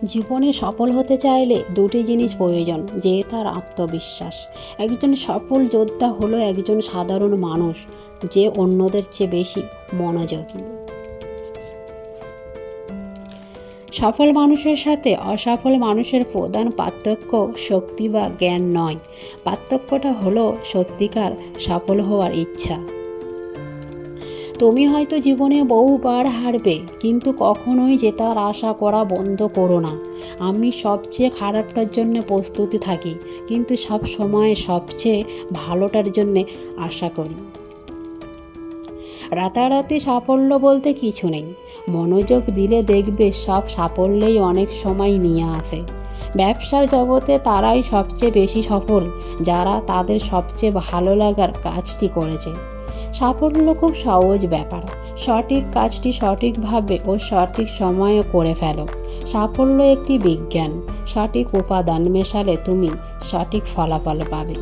জীবনে সফল হতে চাইলে দুটি জিনিস প্রয়োজন, যে তার আত্মবিশ্বাস। একজন সফল যোদ্ধা হলো একজন সাধারণ মানুষ যে অন্যদের চেয়ে বেশি মনোযোগী। সফল মানুষের সাথে অসফল মানুষের প্রধান পার্থক্য শক্তি বা জ্ঞান নয়, পার্থক্যটা হলো সত্যিকার সফল হওয়ার ইচ্ছা। তুমি হয়তো জীবনে বহুবার হারবে, কিন্তু কখনোই জেতার আশা করা বন্ধ করো না। আমি সবচেয়ে খারাপটার জন্য প্রস্তুতি থাকি, কিন্তু সব সময় সবচেয়ে ভালোটার জন্য আশা করি। রাতারাতি সাফল্য বলতে কিছু নেই, মনোযোগ দিলে দেখবে সব সাফল্যই অনেক সময় নিয়ে আসে। ব্যবসার জগতে তারাই সবচেয়ে বেশি সফল যারা তাদের সবচেয়ে ভালো লাগার কাজটি করেছে। সাফল্য খুব সহজ ব্যাপার, সঠিক কাজটি সঠিকভাবে ও সঠিক সময়ে করে ফেলো। সাফল্য একটি বিজ্ঞান, সঠিক উপাদান মেশালে তুমি সঠিক ফলাফল পাবে।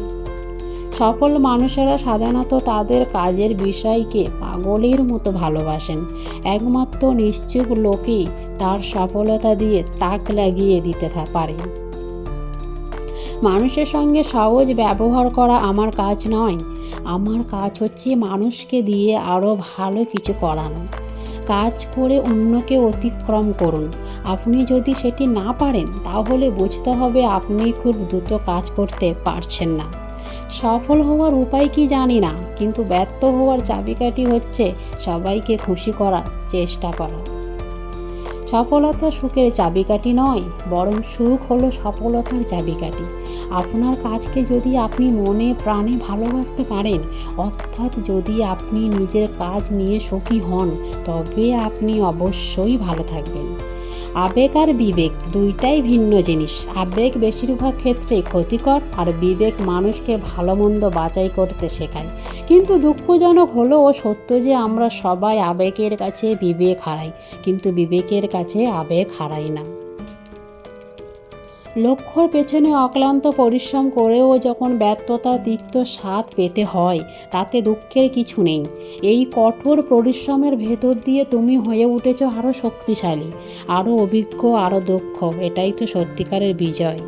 সফল মানুষেরা সাধারণত তাদের কাজের বিষয়কে পাগলের মতো ভালোবাসেন। একমাত্র নিশ্চুপ লোকই তার সফলতা দিয়ে তাক লাগিয়ে দিতে পারে। মানুষের সঙ্গে সহজ ব্যবহার করা আমার কাজ নয়, আমার কাজ হচ্ছে মানুষকে দিয়ে আরও ভালো কিছু করানো। কাজ করে অন্যকে অতিক্রম করুন। আপনি যদি সেটি না পারেন, তাহলে বুঝতে হবে আপনি খুব দ্রুত কাজ করতে পারছেন না। সফল হওয়ার উপায় কি জানি না, কিন্তু ব্যর্থ হওয়ার চাবিকাঠি হচ্ছে সবাইকে খুশি করার চেষ্টা করা। সফলতা সুখের চাবিকাঠি নয়, বরং সুখ হলো সফলতার চাবিকাঠি। আপনার কাজকে যদি আপনি মনে প্রাণে ভালোবাসতে পারেন, অর্থাৎ যদি আপনি নিজের কাজ নিয়ে সুখী হন, তবে আপনি অবশ্যই ভালো থাকবেন। আবেগ আর বিবেক দুইটাই ভিন্ন জিনিস। আবেগ বেশিরভাগ ক্ষেত্রে ক্ষতিকর, আর বিবেক মানুষকে ভালো মন্দ বাছাই করতে শেখায়। কিন্তু দুঃখজনক হলেও সত্য যে আমরা সবাই আবেগের কাছে বিবেক হারাই, কিন্তু বিবেকের কাছে আবেগ হারাই না। লক্ষ্যর পেছনে অক্লান্ত পরিশ্রম করেও যখন ব্যর্থতার তিক্ত স্বাদ পেতে হয়, তাতে দুঃখের কিছু নেই। এই কঠোর পরিশ্রমের ভেতর দিয়ে তুমি হয়ে উঠেছ আরও শক্তিশালী, আরও অভিজ্ঞ, আরও দক্ষ। এটাই তো সত্যিকারের বিজয়।